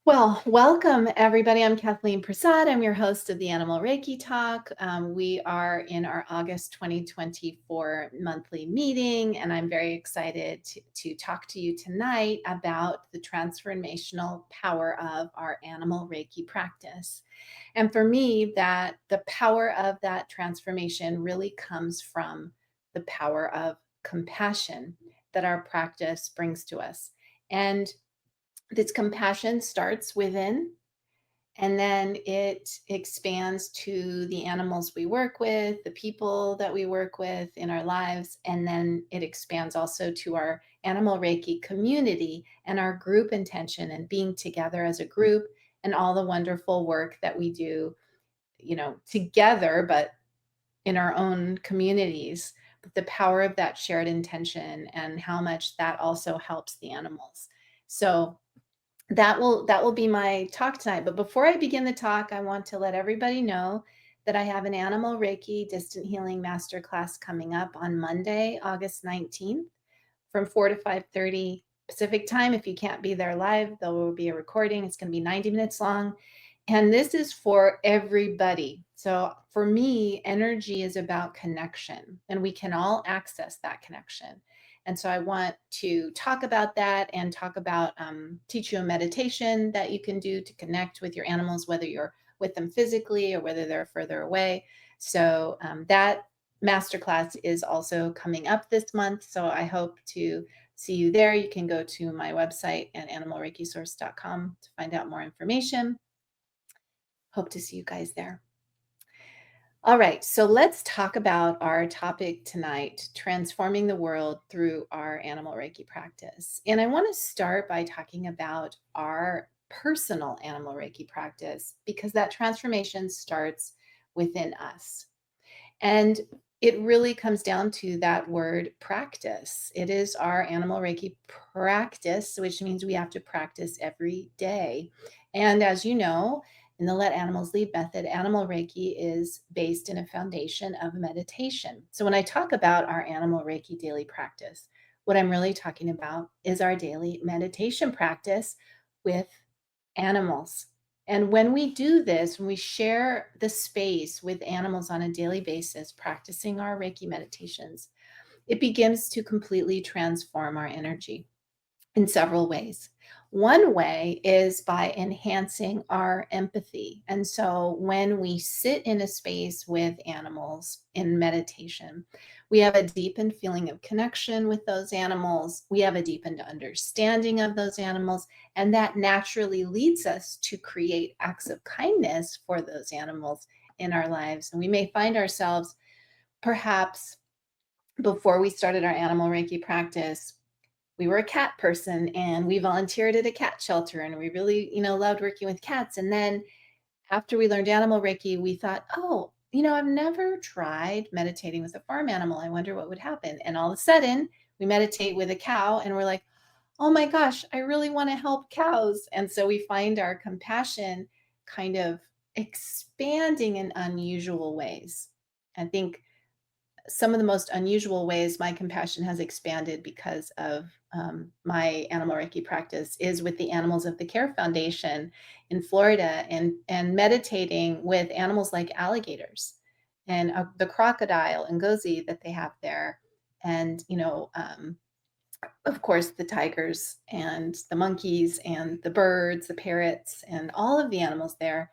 Well, welcome everybody. I'm Kathleen Prasad. I'm your host of the Animal Reiki Talk. We are in our August 2024 monthly meeting, and I'm very excited to talk to you tonight about the transformational power of our Animal Reiki practice. And for me, that the power of that transformation really comes from the power of compassion that our practice brings to us. And this compassion starts within, and then it expands to the animals we work with, the people that we work with in our lives, and then it expands also to our Animal Reiki community and our group intention and being together as a group and all the wonderful work that we do, together, but in our own communities. But the power of that shared intention and how much that also helps the animals. So that will be my talk tonight. But before I begin the talk, I want to let everybody know that I have an Animal Reiki Distant Healing Masterclass coming up on Monday, August 19th from 4 to 5:30 Pacific time. If you can't be there live, there will be a recording. It's going to be 90 minutes long. And this is for everybody. So for me, energy is about connection, and we can all access that connection. And so I want to talk about that and talk about teach you a meditation that you can do to connect with your animals, whether you're with them physically or whether they're further away. So that masterclass is also coming up this month. So I hope to see you there. You can go to my website at animalreikisource.com to find out more information. Hope to see you guys there. All right, so let's talk about our topic tonight, transforming the world through our Animal Reiki practice. And I want to start by talking about our personal Animal Reiki practice because that transformation starts within us. And it really comes down to that word practice. It is our Animal Reiki practice, which means we have to practice every day. And as you know, in the Let Animals Lead method, Animal Reiki is based in a foundation of meditation. So when I talk about our Animal Reiki daily practice, what I'm really talking about is our daily meditation practice with animals. And when we do this, when we share the space with animals on a daily basis, practicing our Reiki meditations, it begins to completely transform our energy in several ways. One way is by enhancing our empathy. And so when we sit in a space with animals in meditation, we have a deepened feeling of connection with those animals. We have a deepened understanding of those animals. And that naturally leads us to create acts of kindness for those animals in our lives. And we may find ourselves perhaps before we started our Animal Reiki practice, we were a cat person and we volunteered at a cat shelter and we really, loved working with cats. And then after we learned Animal Reiki, we thought, oh, I've never tried meditating with a farm animal. I wonder what would happen. And all of a sudden, we meditate with a cow and we're like, oh my gosh, I really want to help cows. And so we find our compassion kind of expanding in unusual ways. I think some of the most unusual ways my compassion has expanded because of my Animal Reiki practice is with the Animals of the Care Foundation in Florida and meditating with animals like alligators and the crocodile and gozi that they have there. And, of course, the tigers and the monkeys and the birds, the parrots, and all of the animals there.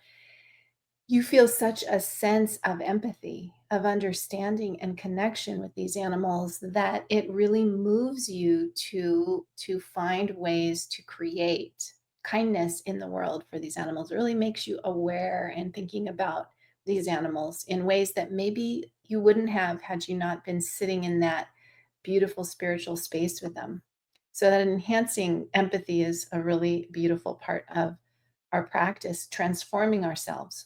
You feel such a sense of empathy, of understanding and connection with these animals that it really moves you to find ways to create kindness in the world for these animals. It really makes you aware and thinking about these animals in ways that maybe you wouldn't have had you not been sitting in that beautiful spiritual space with them. So that enhancing empathy is a really beautiful part of our practice, transforming ourselves.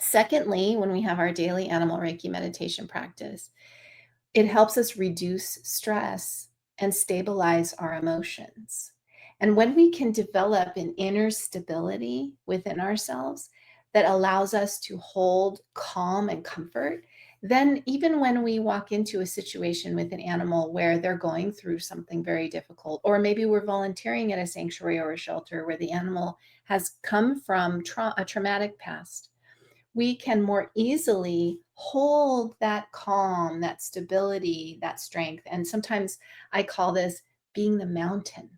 Secondly, when we have our daily Animal Reiki meditation practice, it helps us reduce stress and stabilize our emotions. And when we can develop an inner stability within ourselves that allows us to hold calm and comfort, Then, even when we walk into a situation with an animal where they're going through something very difficult, or maybe we're volunteering at a sanctuary or a shelter where the animal has come from a traumatic past, we can more easily hold that calm, that stability, that strength. And sometimes I call this being the mountain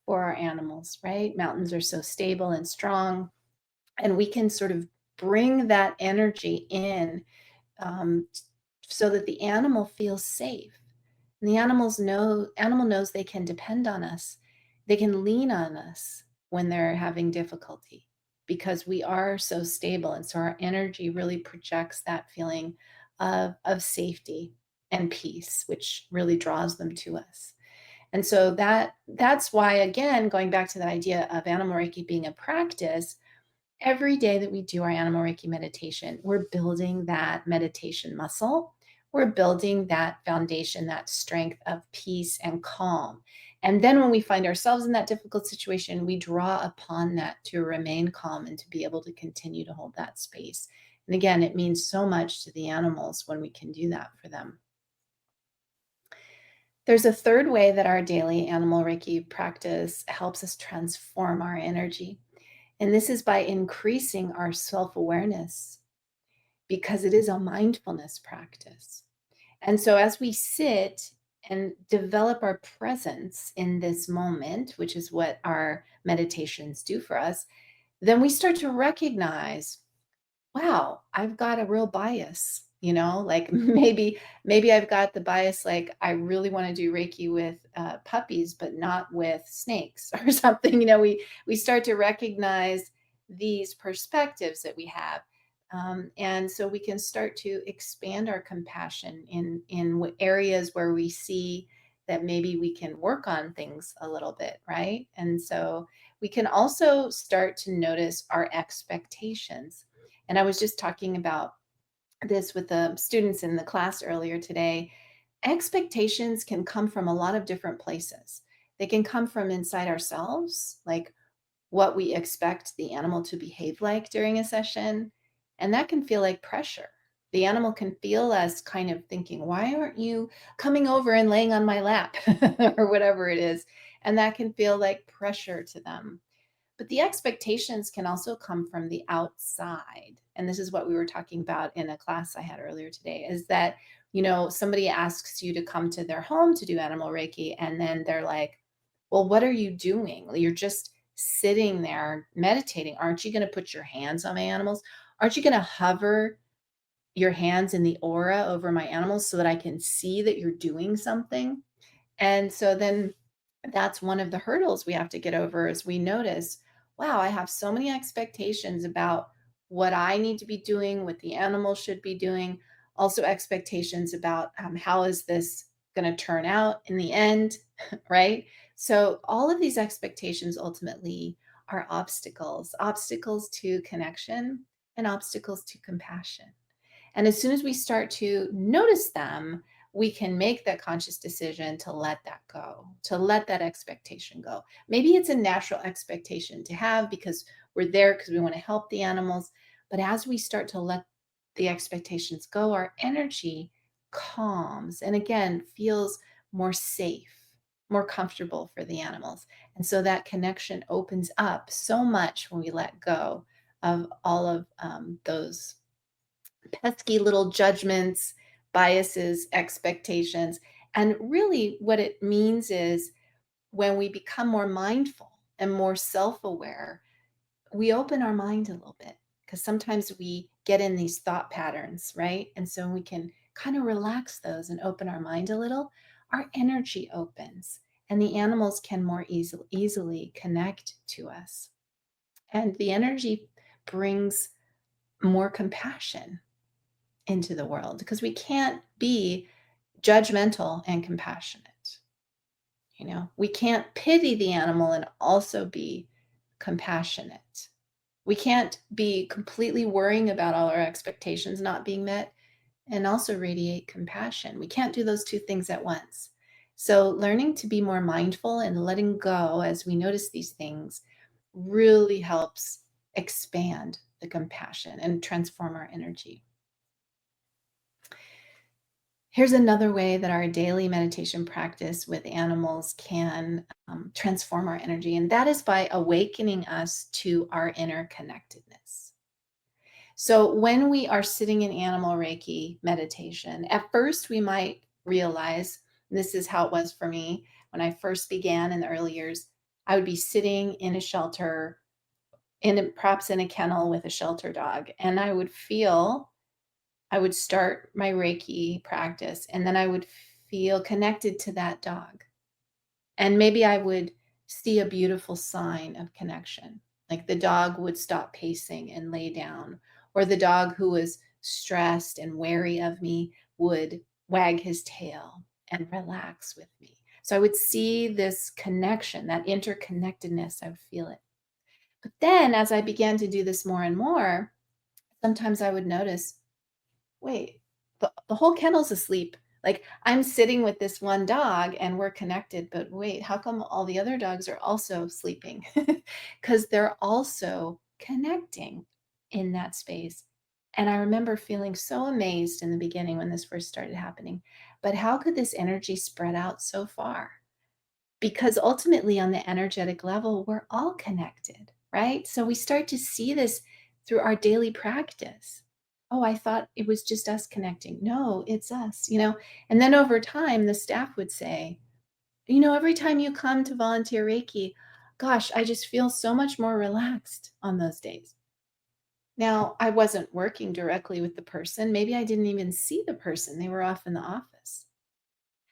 for our animals, right? Mountains are so stable and strong, and we can sort of bring that energy in, um, so that the animal feels safe. And the animal knows they can depend on us. They can lean on us when they're having difficulty because we are so stable. And so our energy really projects that feeling of safety and peace, which really draws them to us. And so that's why, again, going back to that idea of animal Reiki being a practice, every day that we do our animal Reiki meditation, we're building that meditation muscle. We're building that foundation, that strength of peace and calm. And then when we find ourselves in that difficult situation, we draw upon that to remain calm and to be able to continue to hold that space. And again, it means so much to the animals when we can do that for them. There's a third way that our daily animal Reiki practice helps us transform our energy. And this is by increasing our self awareness because it is a mindfulness practice. And so, as we sit and develop our presence in this moment, which is what our meditations do for us, then we start to recognize, wow, I've got a real bias, like maybe I've got the bias, like I really want to do Reiki with puppies, but not with snakes or something. We start to recognize these perspectives that we have. And so we can start to expand our compassion in areas where we see that maybe we can work on things a little bit, right? And so we can also start to notice our expectations. And I was just talking about this with the students in the class earlier today. Expectations can come from a lot of different places. They can come from inside ourselves, like what we expect the animal to behave like during a session. And that can feel like pressure. The animal can feel us kind of thinking, why aren't you coming over and laying on my lap or whatever it is? And that can feel like pressure to them. But the expectations can also come from the outside. And this is what we were talking about in a class I had earlier today, is that, somebody asks you to come to their home to do animal Reiki, and then they're like, well, what are you doing? You're just sitting there meditating. Aren't you going to put your hands on my animals? Aren't you going to hover your hands in the aura over my animals so that I can see that you're doing something? And so then that's one of the hurdles we have to get over is we notice, wow, I have so many expectations about what I need to be doing, what the animal should be doing, also expectations about how is this going to turn out in the end, right? So all of these expectations ultimately are obstacles to connection and obstacles to compassion. And as soon as we start to notice them, we can make that conscious decision to let that go, to let that expectation go. Maybe it's a natural expectation to have because we're there because we want to help the animals. But as we start to let the expectations go, our energy calms and again feels more safe, more comfortable for the animals. And so that connection opens up so much when we let go of all of those pesky little judgments, biases, expectations. And really, what it means is when we become more mindful and more self aware, we open our mind a little bit because sometimes we get in these thought patterns, right? And so we can kind of relax those and open our mind a little. Our energy opens and the animals can more easily connect to us. And the energy brings more compassion into the world because we can't be judgmental and compassionate. We can't pity the animal and also be compassionate. We can't be completely worrying about all our expectations not being met and also radiate compassion. We can't do those two things at once. So, learning to be more mindful and letting go as we notice these things really helps expand the compassion and transform our energy. Here's another way that our daily meditation practice with animals can transform our energy, and that is by awakening us to our interconnectedness. So, when we are sitting in animal Reiki meditation, at first we might realize, and this is how it was for me when I first began in the early years, I would be sitting in a shelter, perhaps in a kennel with a shelter dog, and I would start my Reiki practice, and then I would feel connected to that dog. And maybe I would see a beautiful sign of connection, like the dog would stop pacing and lay down, or the dog who was stressed and wary of me would wag his tail and relax with me. So I would see this connection, that interconnectedness, I would feel it. But then as I began to do this more and more, sometimes I would notice, wait, the whole kennel's asleep. Like, I'm sitting with this one dog and we're connected, but wait, how come all the other dogs are also sleeping? Because they're also connecting in that space. And I remember feeling so amazed in the beginning when this first started happening. But how could this energy spread out so far? Because ultimately, on the energetic level, we're all connected, right? So we start to see this through our daily practice. Oh, I thought it was just us connecting. No, it's us. And then over time, the staff would say, every time you come to volunteer Reiki, gosh, I just feel so much more relaxed on those days. Now, I wasn't working directly with the person. Maybe I didn't even see the person. They were off in the office.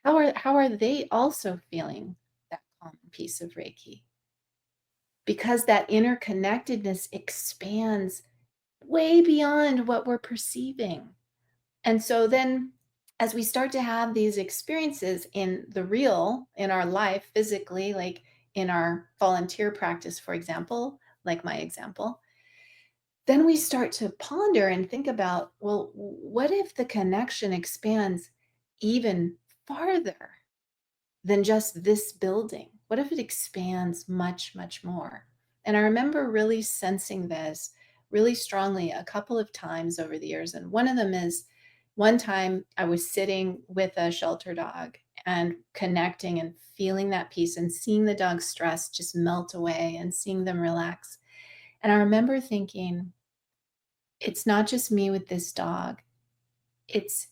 How are they also feeling that calm and peace of Reiki? Because that interconnectedness expands way beyond what we're perceiving. And so then as we start to have these experiences in the real, in our life physically, like in our volunteer practice, for example, like my example, then we start to ponder and think about, well, what if the connection expands even farther than just this building? What if it expands much, much more? And I remember really sensing this really strongly a couple of times over the years. And one of them is one time I was sitting with a shelter dog and connecting and feeling that peace and seeing the dog's stress just melt away and seeing them relax. And I remember thinking, it's not just me with this dog. It's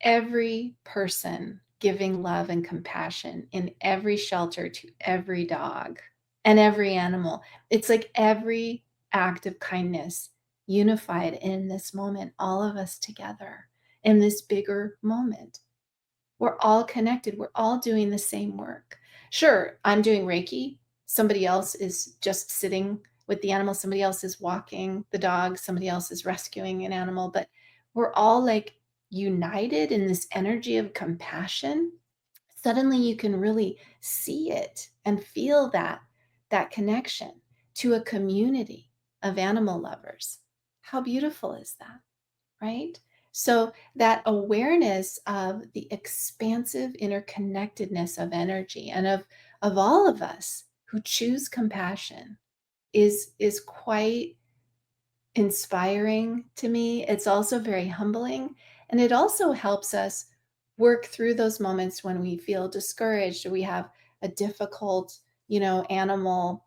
every person giving love and compassion in every shelter to every dog and every animal. It's like every act of kindness unified in this moment, all of us together in this bigger moment. We're all connected. We're all doing the same work. Sure, I'm doing Reiki. Somebody else is just sitting with the animal. Somebody else is walking the dog. Somebody else is rescuing an animal. But we're all like united in this energy of compassion. Suddenly you can really see it and feel that connection to a community of animal lovers. How beautiful is that? Right? So that awareness of the expansive interconnectedness of energy and of all of us who choose compassion is quite inspiring to me. It's also very humbling, and it also helps us work through those moments when we feel discouraged or we have a difficult, animal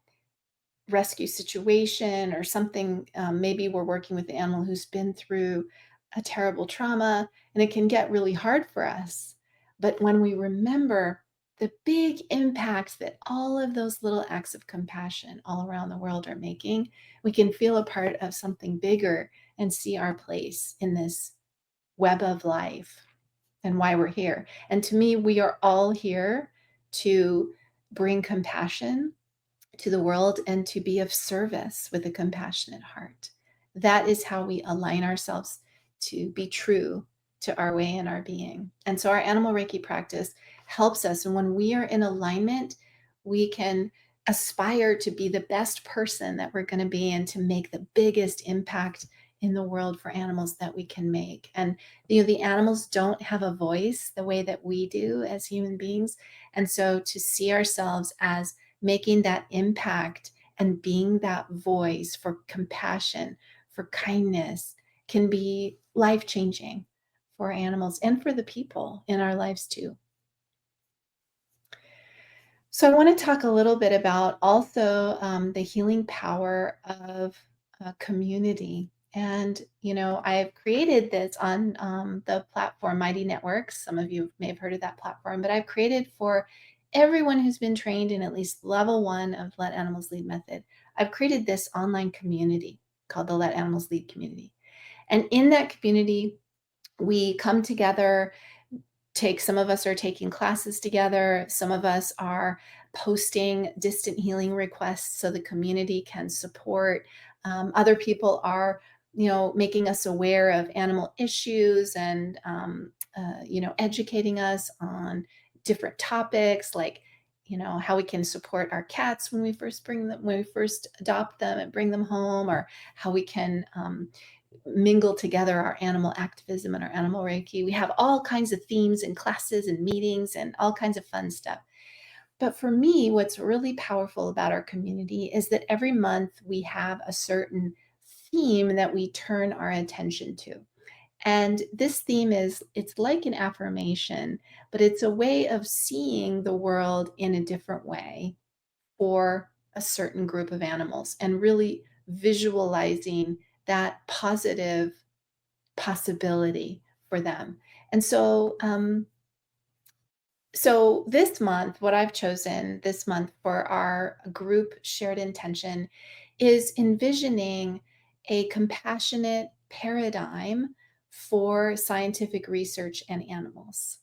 rescue situation or something. Maybe we're working with the animal who's been through a terrible trauma, and it can get really hard for us. But when we remember the big impact that all of those little acts of compassion all around the world are making, we can feel a part of something bigger and see our place in this web of life and why we're here. And to me, we are all here to bring compassion to the world and to be of service with a compassionate heart. That is how we align ourselves to be true to our way and our being. And so our animal Reiki practice helps us. And when we are in alignment, we can aspire to be the best person that we're going to be and to make the biggest impact in the world for animals that we can make. And the animals don't have a voice the way that we do as human beings. And so to see ourselves as making that impact and being that voice for compassion, for kindness, can be life changing for animals and for the people in our lives too. So I want to talk a little bit about also the healing power of community. And, I've created this on the platform Mighty Networks. Some of you may have heard of that platform, but I've created for everyone who's been trained in at least level 1 of Let Animals Lead method. I've created this online community called the Let Animals Lead community. And in that community, we come together. Some of us are taking classes together. Some of us are posting distant healing requests so the community can support. Other people are, making us aware of animal issues and, educating us on different topics like, how we can support our cats when we first adopt them and bring them home, or how we can mingle together our animal activism and our animal Reiki. We have all kinds of themes and classes and meetings and all kinds of fun stuff. But for me, what's really powerful about our community is that every month we have a certain theme that we turn our attention to. And this theme it's like an affirmation, but it's a way of seeing the world in a different way for a certain group of animals and really visualizing that positive possibility for them. And so this month, what I've chosen this month for our group shared intention is envisioning a compassionate paradigm for scientific research and animals.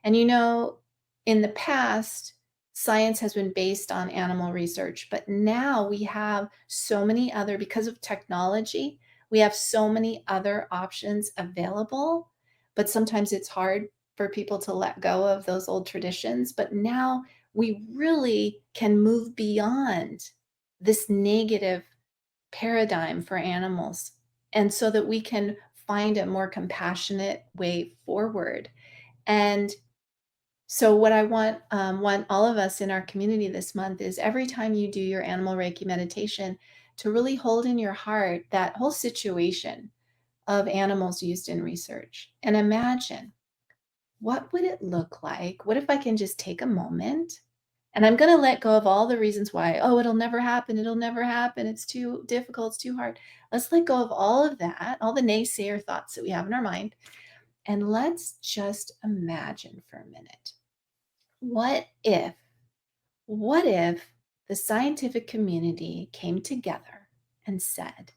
And in the past, science has been based on animal research, but now we have so many other, because of technology, we have so many other options available, but sometimes it's hard for people to let go of those old traditions. But now we really can move beyond this negative paradigm for animals, and so that we can find a more compassionate way forward. And so what I want all of us in our community this month is every time you do your animal Reiki meditation to really hold in your heart that whole situation of animals used in research and imagine, what would it look like? What if I can just take a moment and I'm going to let go of all the reasons why, oh, it'll never happen. It'll never happen. It's too difficult. It's too hard. Let's let go of all of that, all the naysayer thoughts that we have in our mind. And let's just imagine for a minute. What if, what if the scientific community came together and said,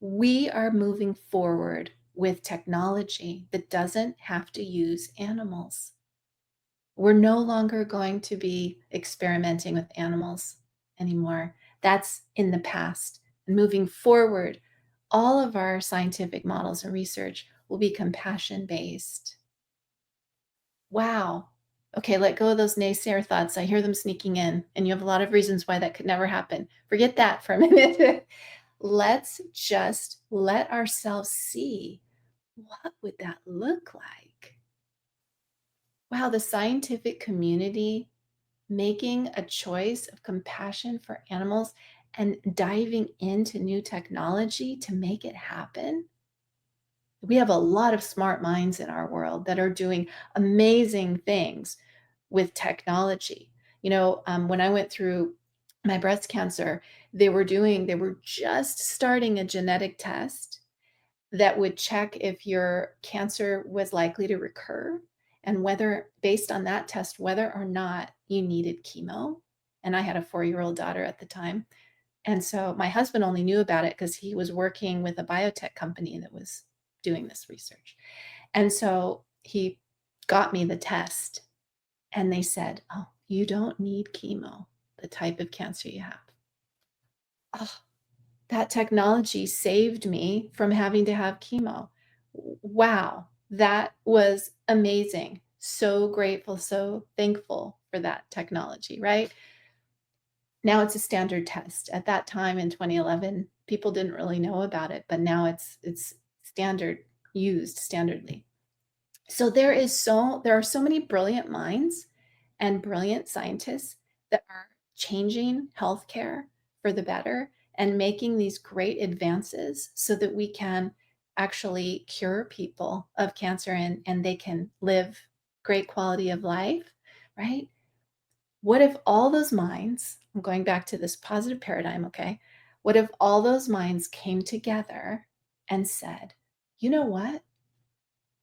we are moving forward with technology that doesn't have to use animals. We're no longer going to be experimenting with animals anymore. That's in the past. And moving forward, all of our scientific models and research will be compassion-based. Wow. Okay, let go of those naysayer thoughts. I hear them sneaking in, and you have a lot of reasons why that could never happen. Forget that for a minute. Let's just let ourselves see, what would that look like? Wow, the scientific community making a choice of compassion for animals and diving into new technology to make it happen. We have a lot of smart minds in our world that are doing amazing things with technology. When I went through my breast cancer, they were just starting a genetic test that would check if your cancer was likely to recur, and whether, based on that test, whether or not you needed chemo. And I had a 4-year-old daughter at the time. And so my husband only knew about it because he was working with a biotech company that was doing this research. And so he got me the test, and they said, oh, you don't need chemo, the type of cancer you have. Oh, that technology saved me from having to have chemo. Wow, that was amazing. So grateful, so thankful for that technology, right? Now it's a standard test. At that time in 2011, people didn't really know about it, but now it's used standardly. So there are so many brilliant minds and brilliant scientists that are changing healthcare for the better and making these great advances so that we can actually cure people of cancer and they can live great quality of life, right? What if all those minds, I'm going back to this positive paradigm, okay? What if all those minds came together and said, you know what?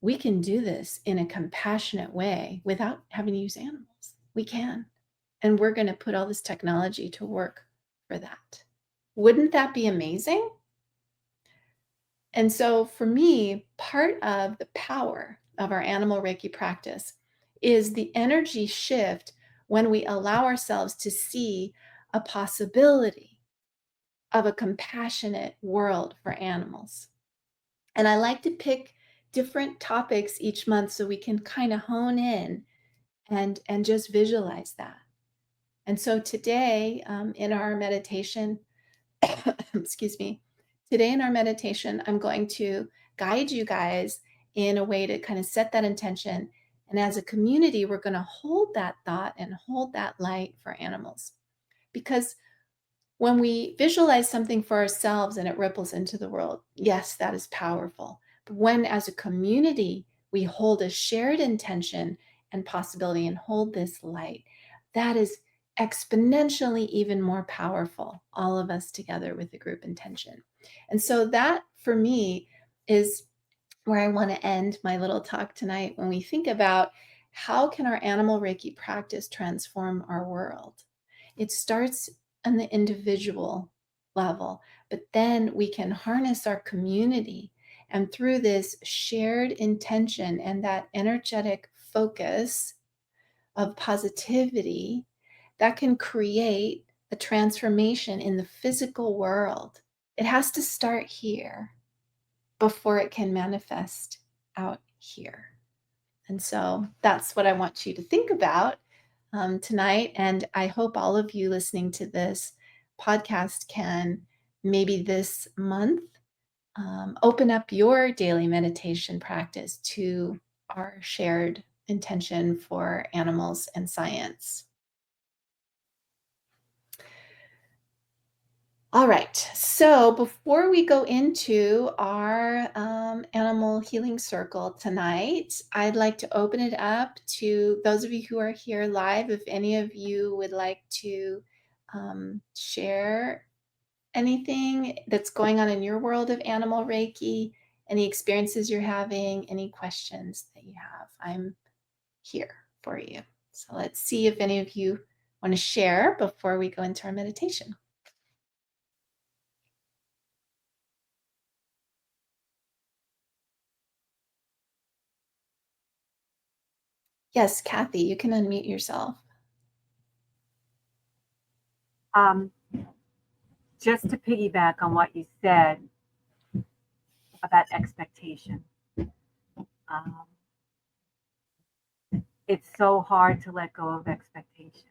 We can do this in a compassionate way without having to use animals. We can. And we're going to put all this technology to work for that. Wouldn't that be amazing? And so for me, part of the power of our animal Reiki practice is the energy shift when we allow ourselves to see a possibility of a compassionate world for animals. And I like to pick different topics each month so we can kind of hone in and just visualize that. And so today in our meditation, excuse me, today in our meditation, I'm going to guide you guys in a way to kind of set that intention. And as a community, we're going to hold that thought and hold that light for animals. Because when we visualize something for ourselves and it ripples into the world, yes, that is powerful. But when, as a community, we hold a shared intention and possibility and hold this light, that is exponentially even more powerful, all of us together with the group intention. And so that, for me, is where I want to end my little talk tonight when we think about how can our animal Reiki practice transform our world. It starts on the individual level, but then we can harness our community. And through this shared intention and that energetic focus of positivity, that can create a transformation in the physical world. It has to start here before it can manifest out here. And so that's what I want you to think about tonight. And I hope all of you listening to this podcast can maybe this month open up your daily meditation practice to our shared intention for animals and science. All right, so before we go into our animal healing circle tonight, I'd like to open it up to those of you who are here live. If any of you would like to share anything that's going on in your world of animal Reiki, any experiences you're having, any questions that you have, I'm here for you. So let's see if any of you want to share before we go into our meditation. Yes, Kathy, you can unmute yourself. Just to piggyback on what you said about expectation, it's so hard to let go of expectation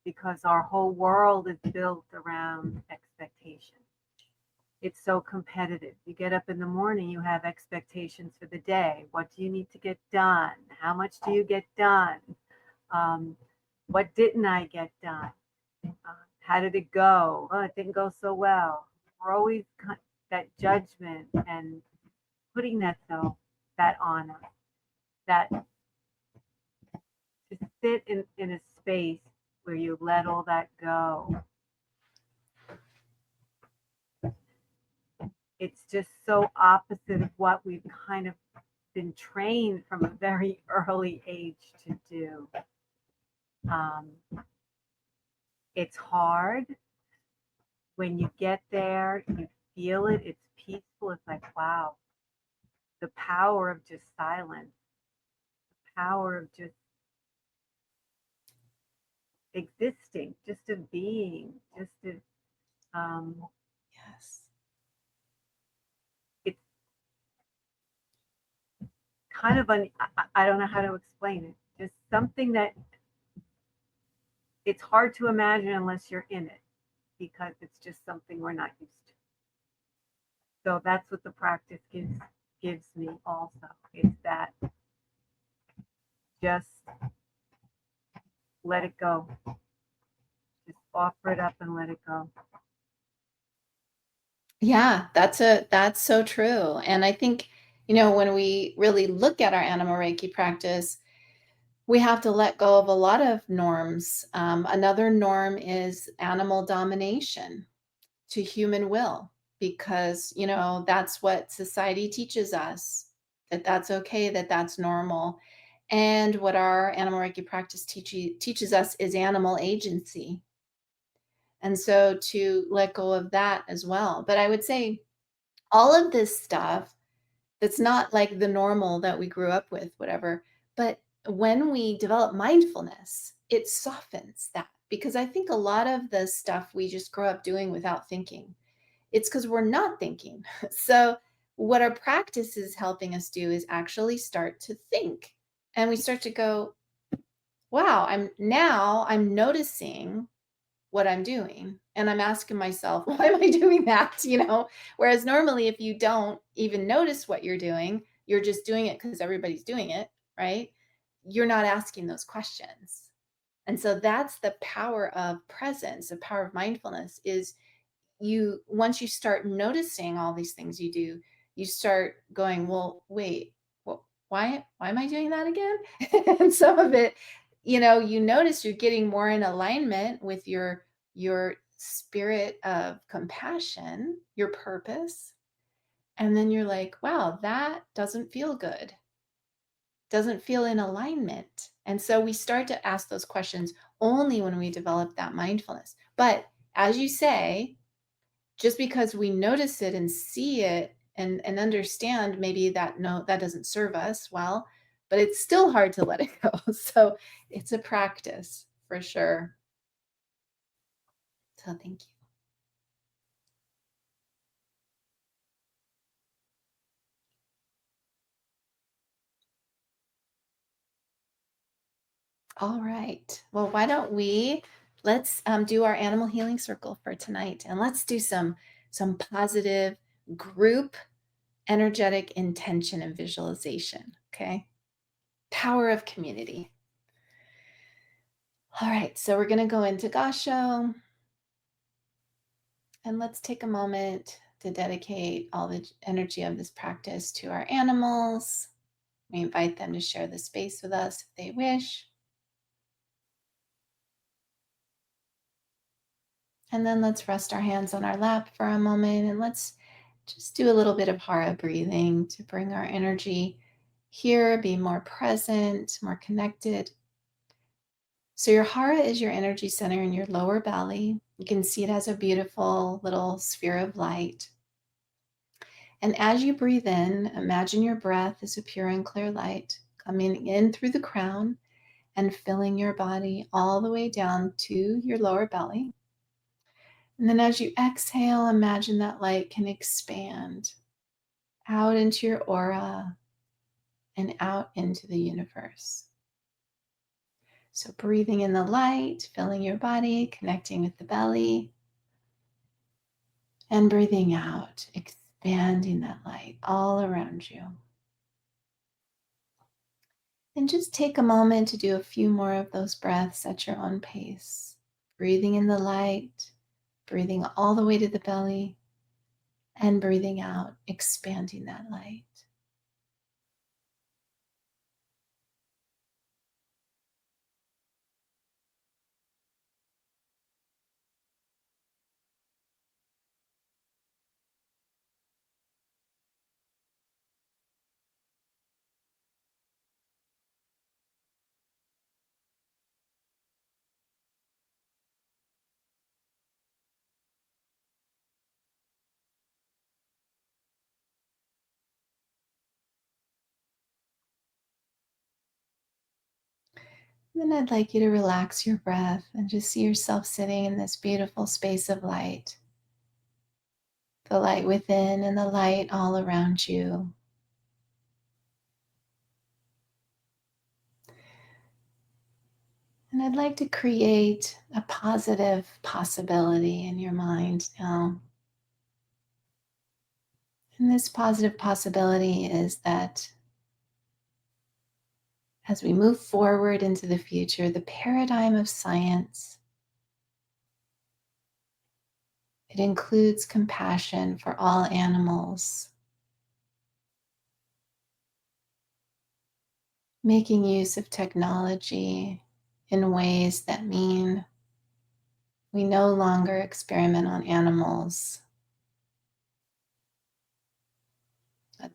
because our whole world is built around expectation. It's so competitive. You get up in the morning, you have expectations for the day. What do you need to get done? How much do you get done? What didn't I get done? How did it go? Oh, it didn't go so well. We're always that judgment and putting that on us. That to sit in a space where you let all that go. It's just so opposite of what we've kind of been trained from a very early age to do. It's hard. When you get there, you feel it, it's peaceful. It's like, wow, the power of just silence, the power of just existing, just of being, just of, Yes. it's kind of, I don't know how to explain it. Just something that it's hard to imagine unless you're in it because it's just something we're not used to. So that's what the practice gives me also, is that just let it go. Just offer it up and let it go. Yeah, that's so true. And I think, when we really look at our animal Reiki practice, we have to let go of a lot of norms. Another norm is animal domination to human will, because, that's what society teaches us, that that's okay, that that's normal. And what our animal Reiki practice teaches us is animal agency. And so to let go of that as well. But I would say all of this stuff that's not like the normal that we grew up with, whatever. But when we develop mindfulness, it softens that, because I think a lot of the stuff we just grow up doing without thinking, it's because we're not thinking. So, what our practice is helping us do is actually start to think. And we start to go, wow, I'm noticing what I'm doing. And I'm asking myself, why am I doing that? Whereas normally, if you don't even notice what you're doing, you're just doing it because everybody's doing it, right? You're not asking those questions. And so that's the power of presence, the power of mindfulness is, once you start noticing all these things you do, you start going, well, wait, why am I doing that again? And some of it, you notice you're getting more in alignment with your spirit of compassion, your purpose. And then you're like, wow, that doesn't feel good, doesn't feel in alignment. And so we start to ask those questions only when we develop that mindfulness. But as you say, just because we notice it and see it and understand, maybe that, no, that doesn't serve us well, but it's still hard to let it go. So it's a practice for sure. So thank you. All right. Well, why don't we let's do our animal healing circle for tonight, and let's do some positive group energetic intention and visualization. Okay. Power of community. All right. So we're going to go into Gasho. And let's take a moment to dedicate all the energy of this practice to our animals. We invite them to share the space with us if they wish. And then let's rest our hands on our lap for a moment, and let's just do a little bit of hara breathing to bring our energy here, be more present, more connected. So, your hara is your energy center in your lower belly. You can see it as a beautiful little sphere of light. And as you breathe in, imagine your breath is a pure and clear light coming in through the crown and filling your body all the way down to your lower belly. And then as you exhale, imagine that light can expand out into your aura and out into the universe. So breathing in the light, filling your body, connecting with the belly, and breathing out, expanding that light all around you. And just take a moment to do a few more of those breaths at your own pace. Breathing in the light, breathing all the way to the belly, and breathing out, expanding that light. And then I'd like you to relax your breath and just see yourself sitting in this beautiful space of light, the light within and the light all around you. And I'd like to create a positive possibility in your mind now. And this positive possibility is that as we move forward into the future, the paradigm of science, It includes compassion for all animals, making use of technology in ways that mean we no longer experiment on animals,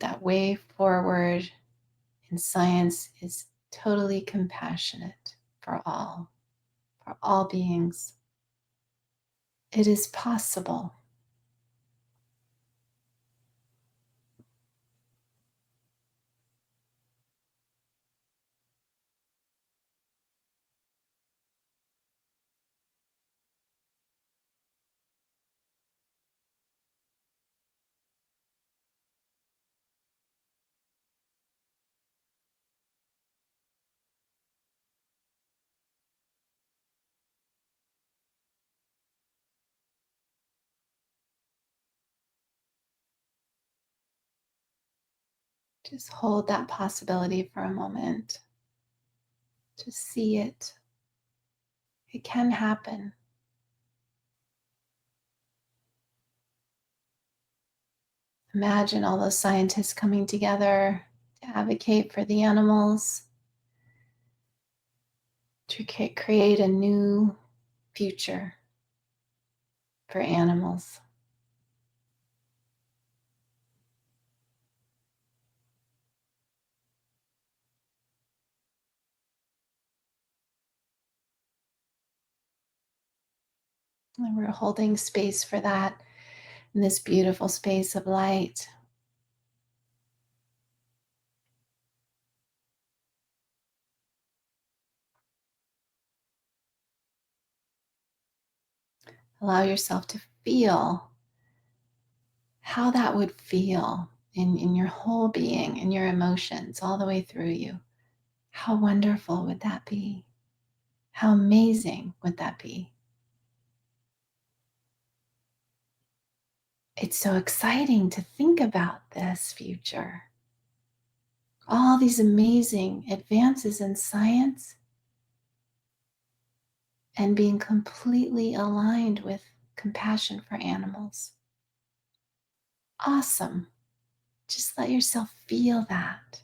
that way forward in science is totally compassionate for all beings. It is possible. Just hold that possibility for a moment. Just see it. It can happen. Imagine all those scientists coming together to advocate for the animals, to create a new future for animals. And we're holding space for that in this beautiful space of light. Allow yourself to feel how that would feel in your whole being, in your emotions, all the way through you. How wonderful would that be? How amazing would that be? It's so exciting to think about this future. All these amazing advances in science and being completely aligned with compassion for animals. Awesome. Just let yourself feel that.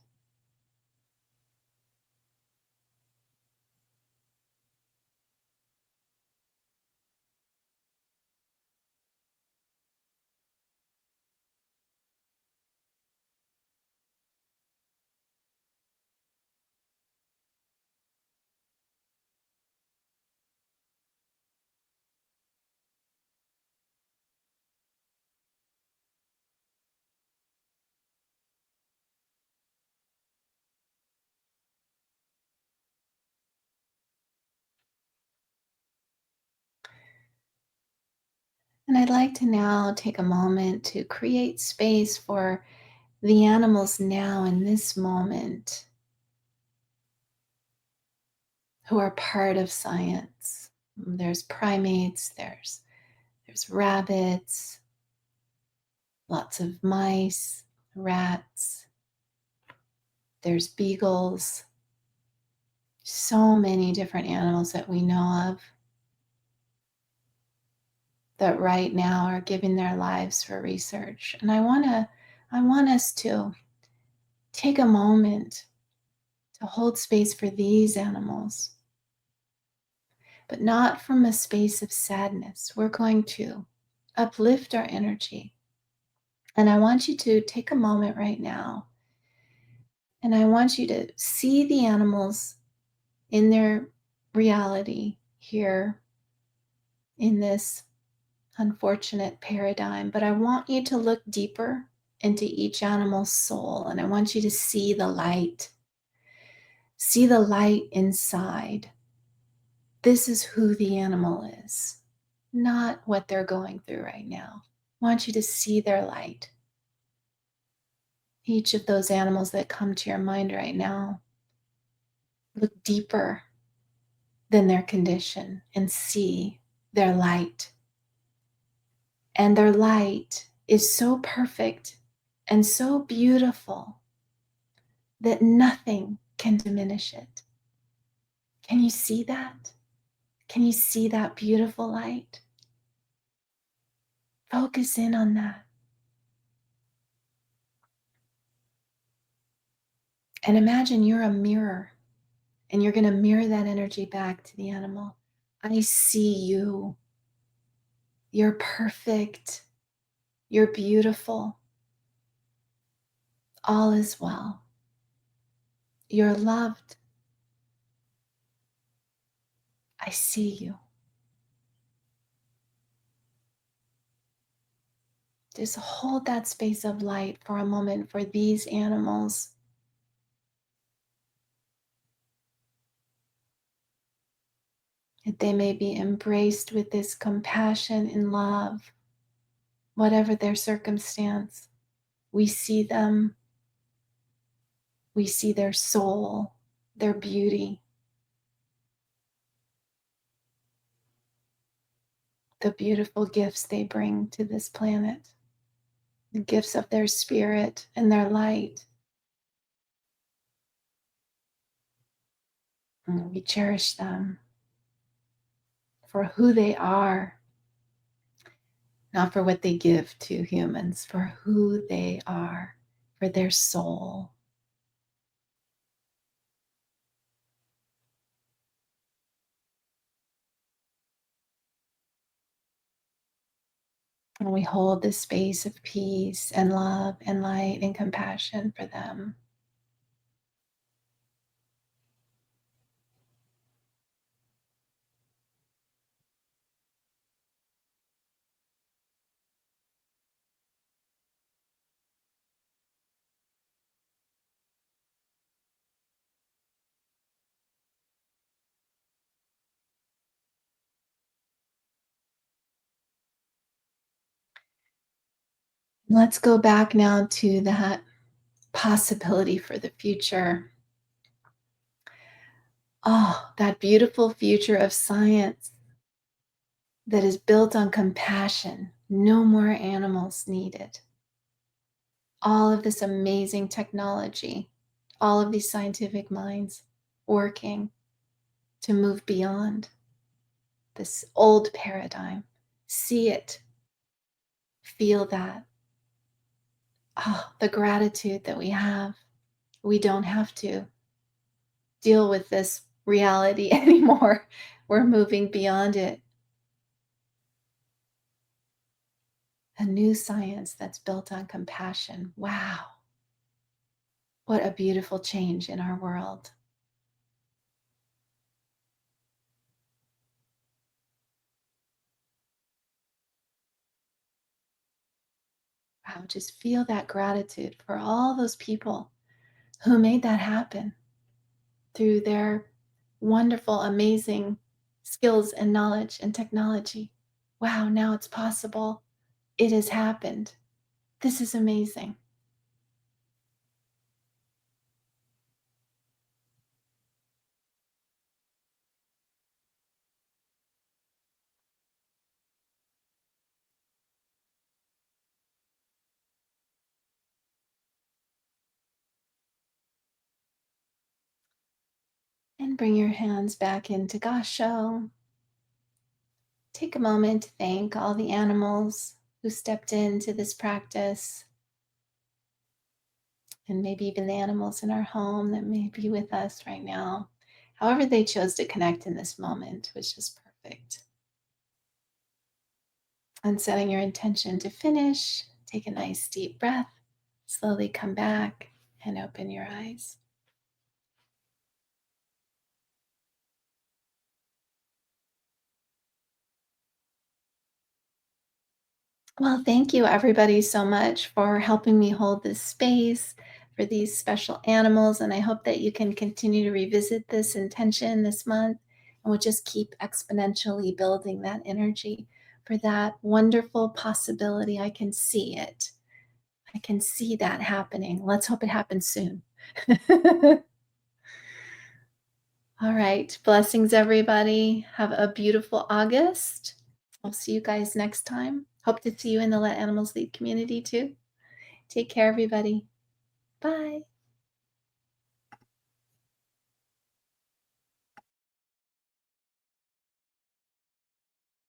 And I'd like to now take a moment to create space for the animals now in this moment who are part of science. There's primates, there's rabbits, lots of mice, rats, there's beagles, so many different animals that we know of that right now are giving their lives for research. And I want us to take a moment to hold space for these animals, but not from a space of sadness. We're going to uplift our energy. And I want you to take a moment right now, and I want you to see the animals in their reality here in this unfortunate paradigm. But I want you to look deeper into each animal's soul, and I want you to see the light. See the light inside. This is who the animal is, not what they're going through right now. I want you to see their light. Each of those animals that come to your mind right now, look deeper than their condition and see their light. And their light is so perfect and so beautiful that nothing can diminish it. Can you see that? Can you see that beautiful light? Focus in on that. And imagine you're a mirror and you're going to mirror that energy back to the animal. I see you. You're perfect. You're beautiful. All is well. You're loved. I see you. Just hold that space of light for a moment for these animals. That they may be embraced with this compassion and love, whatever their circumstance. We see them. We see their soul, their beauty, the beautiful gifts they bring to this planet, the gifts of their spirit and their light. And we cherish them for who they are, not for what they give to humans, for who they are, for their soul. And we hold this space of peace and love and light and compassion for them. Let's go back now to that possibility for the future. Oh, that beautiful future of science that is built on compassion. No more animals needed. All of this amazing technology, all of these scientific minds working to move beyond this old paradigm. See it, feel that. Oh, the gratitude that we have. We don't have to deal with this reality anymore. We're moving beyond it. A new science that's built on compassion. Wow. What a beautiful change in our world. Wow, just feel that gratitude for all those people who made that happen through their wonderful, amazing skills and knowledge and technology. Wow, now it's possible. It has happened. This is amazing. And bring your hands back into Gasho. Take a moment to thank all the animals who stepped into this practice, and maybe even the animals in our home that may be with us right now. However, they chose to connect in this moment was just perfect. And setting your intention to finish, take a nice deep breath, slowly come back and open your eyes. Well, thank you everybody so much for helping me hold this space for these special animals. And I hope that you can continue to revisit this intention this month, and we'll just keep exponentially building that energy for that wonderful possibility. I can see it. I can see that happening. Let's hope it happens soon. All right. Blessings, everybody. Have a beautiful August. I'll see you guys next time. Hope to see you in the Let Animals Lead community too. Take care, everybody. Bye.